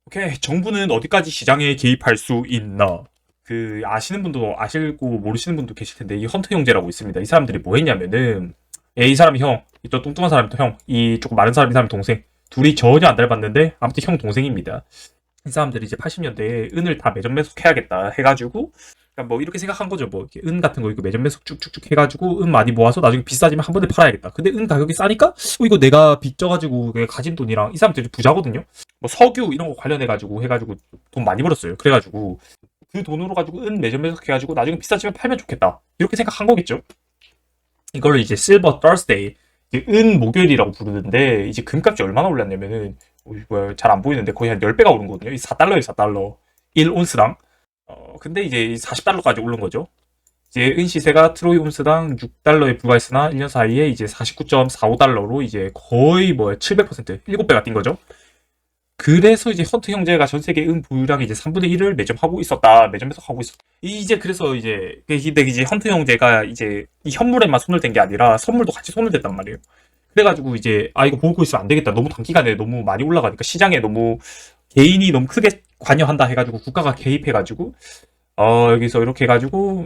오케이. 정부는 어디까지 시장에 개입할 수 있나? 아시는 분도 아시고 모르시는 분도 계실 텐데, 이 헌터 형제라고 있습니다. 이 사람들이 뭐 했냐면은, 이 사람이 형, 이 또 뚱뚱한 사람이 또 형, 이 조금 마른 사람이 사람 동생. 둘이 전혀 안 닮았는데, 아무튼 형 동생입니다. 이 사람들이 이제 80년대에 은을 다 매점 매석해야겠다 해가지고, 그러니까 뭐 이렇게 생각한 거죠. 뭐 이렇게 은 같은 거 이거 매점 매석 쭉쭉쭉 해가지고 은 많이 모아서 나중에 비싸지면 한 번에 팔아야겠다. 근데 은 가격이 싸니까 이거 내가 빚져가지고 내가 가진 돈이랑 이 사람들이 부자거든요. 뭐 석유 이런 거 관련해가지고 해가지고 돈 많이 벌었어요. 그래가지고 그 돈으로 가지고 은 매점 매석 해가지고 나중에 비싸지면 팔면 좋겠다. 이렇게 생각한 거겠죠. 이걸 이제 실버 더스데이, 은 목요일이라고 부르는데 이제 금값이 얼마나 올랐냐면은 잘 안 보이는데 거의 한 10배가 오른 거거든요. 이 4달러예요, 4달러. 1온스당. 근데 이제 40달러까지 오른 거죠. 이제 은 시세가 트로이 온스당 6달러에 불과했으나 1년 사이에 이제 49.45달러로 이제 거의 700%, 7배가 뛴 거죠. 그래서 이제 헌트 형제가 전 세계 은 보유량의 이제 3분의 1을 매점하고 있었다. 매점 매석하고 있었다. 이제 그래서 근데 이제 헌트 형제가 이제 이 현물에만 손을 댄 게 아니라 선물도 같이 손을 댔단 말이에요. 그래가지고 이제 이거 보고 있으면 안 되겠다. 너무 단기간에 너무 많이 올라가니까 시장에 너무 개인이 너무 크게 관여한다 해가지고 국가가 개입해가지고 여기서 이렇게 해가지고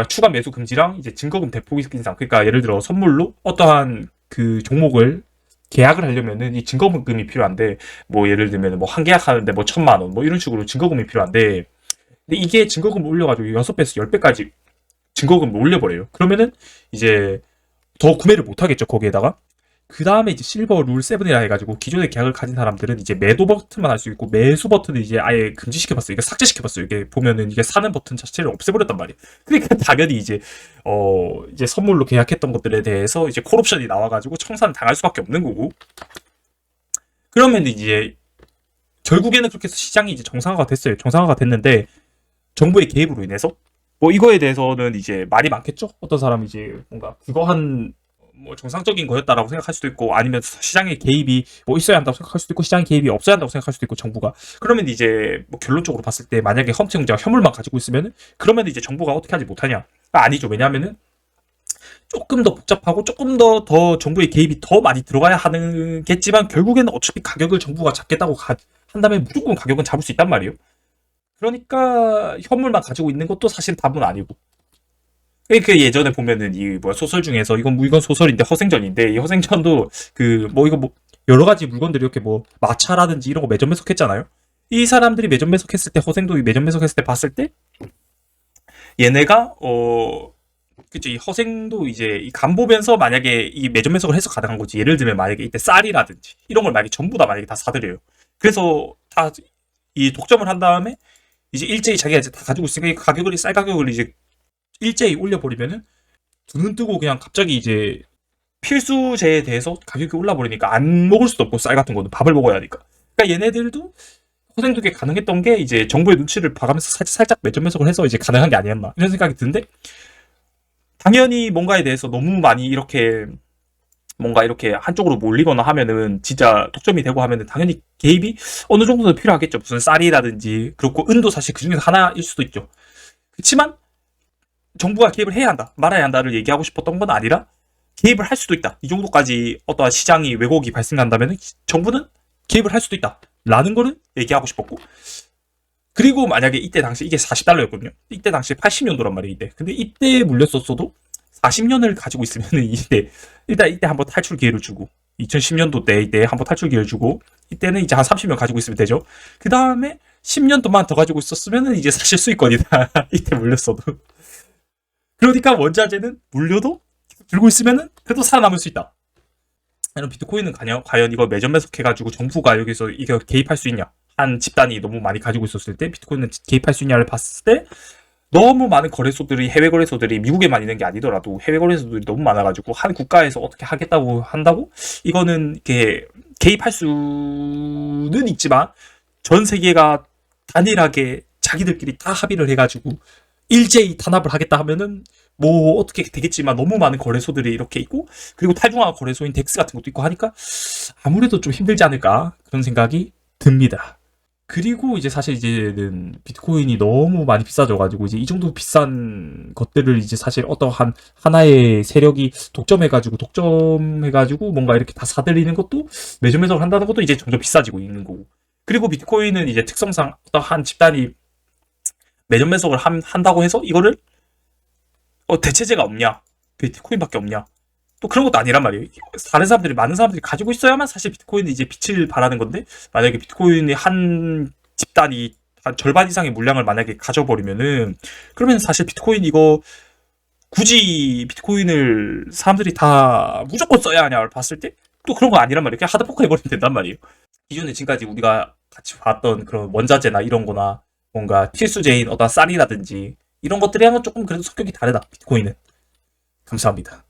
추가 매수 금지랑 이제 증거금 대폭 인상. 그러니까 예를 들어 선물로 어떠한 그 종목을 계약을 하려면은 이 증거금이 필요한데 뭐 예를 들면 뭐 한 계약하는데 뭐 1,000만 원 뭐 이런 식으로 증거금이 필요한데 근데 이게 증거금을 올려가지고 6배에서 10배까지 증거금을 올려버려요. 그러면은 이제 더 구매를 못 하겠죠 거기에다가. 그 다음에 이제 실버 룰 7이라 해가지고 기존의 계약을 가진 사람들은 이제 매도 버튼만 할 수 있고 매수 버튼을 이제 아예 금지시켜봤어요. 이게 삭제시켜봤어요. 이게 보면은 이게 사는 버튼 자체를 없애버렸단 말이에요. 그러니까 당연히 이제 선물로 계약했던 것들에 대해서 이제 콜옵션이 나와가지고 청산 당할 수밖에 없는 거고. 그러면 이제 결국에는 그렇게 해서 시장이 이제 정상화가 됐어요. 정상화가 됐는데 정부의 개입으로 인해서 뭐 이거에 대해서는 이제 말이 많겠죠. 어떤 사람이 이제 뭔가 그거 한 뭐 정상적인 거였다라고 생각할 수도 있고 아니면 시장의 개입이 뭐 있어야 한다고 생각할 수도 있고 시장의 개입이 없어야 한다고 생각할 수도 있고 정부가 그러면 이제 뭐 결론적으로 봤을 때 만약에 헌트 형제가 현물만 가지고 있으면은 그러면 이제 정부가 어떻게 하지 못하냐? 아니죠. 왜냐하면은 조금 더 복잡하고 조금 더 정부의 개입이 더 많이 들어가야 하는겠지만 결국에는 어차피 가격을 정부가 잡겠다고 한다면 무조건 가격은 잡을 수 있단 말이에요. 그러니까 현물만 가지고 있는 것도 사실 답은 아니고. 그 예전에 보면은 소설 중에서 이건 소설인데 허생전인데 이 허생전도 여러 가지 물건들이 이렇게 뭐 마차라든지 이런 거 매점 매석했잖아요. 이 사람들이 매점 매석했을 때 허생도 매점 매석했을 때 봤을 때 얘네가 그쵸 이 허생도 이제 이 간 보면서 만약에 이 매점 매석을 해서 가능한 거지. 예를 들면 만약에 이때 쌀이라든지 이런 걸 만약에 전부 다 만약에 다 사들여요. 그래서 다 이 독점을 한 다음에 이제 일제히 자기가 이제 다 가지고 있으니까 이 가격을 쌀 가격을 이제 일제히 올려버리면은 두 눈 뜨고 그냥 갑자기 이제 필수제에 대해서 가격이 올라버리니까 안 먹을 수도 없고 쌀 같은 거는 밥을 먹어야 하니까. 그러니까 얘네들도 호생두개 가능했던 게 이제 정부의 눈치를 봐가면서 살짝 매점 매석을 해서 이제 가능한 게 아니었나 이런 생각이 드는데 당연히 뭔가에 대해서 너무 많이 뭔가 이렇게 한쪽으로 몰리거나 하면은 진짜 독점이 되고 하면은 당연히 개입이 어느 정도는 필요하겠죠. 무슨 쌀이라든지 그렇고 은도 사실 그 중에서 하나일 수도 있죠. 그렇지만 정부가 개입을 해야 한다, 말아야 한다를 얘기하고 싶었던 건 아니라 개입을 할 수도 있다. 이 정도까지 어떠한 시장이 왜곡이 발생한다면 정부는 개입을 할 수도 있다. 라는 거를 얘기하고 싶었고 그리고 만약에 이때 당시 이게 40달러였거든요. 이때 당시 80년도란 말이에요. 이때. 근데 이때 물렸었어도 40년을 가지고 있으면은 일단 이때 한번 탈출 기회를 주고 2010년도 때 이때 한번 탈출 기회를 주고 이때는 이제 한 30년 가지고 있으면 되죠. 그 다음에 10년 동안 더 가지고 있었으면은 이제 사실 수익권이다. 이때 물렸어도. 그러니까 원자재는 물려도 들고 있으면은 그래도 살아남을 수 있다. 이런 비트코인은 과연 이거 매점 매석해가지고 정부가 여기서 이거 개입할 수 있냐? 한 집단이 너무 많이 가지고 있었을 때 비트코인은 개입할 수 있냐를 봤을 때 너무 많은 거래소들이 해외 거래소들이 미국에만 있는 게 아니더라도 해외 거래소들이 너무 많아가지고 한 국가에서 어떻게 하겠다고 한다고 이거는 이렇게 개입할 수는 있지만 전 세계가 단일하게 자기들끼리 다 합의를 해가지고 일제히 탄압을 하겠다 하면은 뭐 어떻게 되겠지만 너무 많은 거래소들이 이렇게 있고 그리고 탈중앙 거래소인 덱스 같은 것도 있고 하니까 아무래도 좀 힘들지 않을까 그런 생각이 듭니다. 그리고 이제 사실 이제는 비트코인이 너무 많이 비싸져가지고 이제 이 정도 비싼 것들을 이제 사실 어떠한 하나의 세력이 독점해가지고 뭔가 이렇게 다 사들이는 것도 매점 매석을 한다는 것도 이제 점점 비싸지고 있는 거고 그리고 비트코인은 이제 특성상 어떤 한 집단이 매점 매석을 한다고 해서 이거를 대체제가 없냐? 비트코인밖에 없냐? 또 그런 것도 아니란 말이에요. 다른 사람들이, 많은 사람들이 가지고 있어야만 사실 비트코인이 이제 빛을 발하는 건데, 만약에 비트코인의 한 집단이 한 절반 이상의 물량을 만약에 가져버리면은, 그러면 사실 비트코인 이거 굳이 비트코인을 사람들이 다 무조건 써야 하냐를 봤을 때, 또 그런 거 아니란 말이에요. 그냥 하드포크 해버리면 된단 말이에요. 기존에 지금까지 우리가 같이 봤던 그런 원자재나 이런 거나, 뭔가 필수제인 어떤 쌀이라든지, 이런 것들이랑은 조금 그래도 성격이 다르다, 비트코인은. 감사합니다.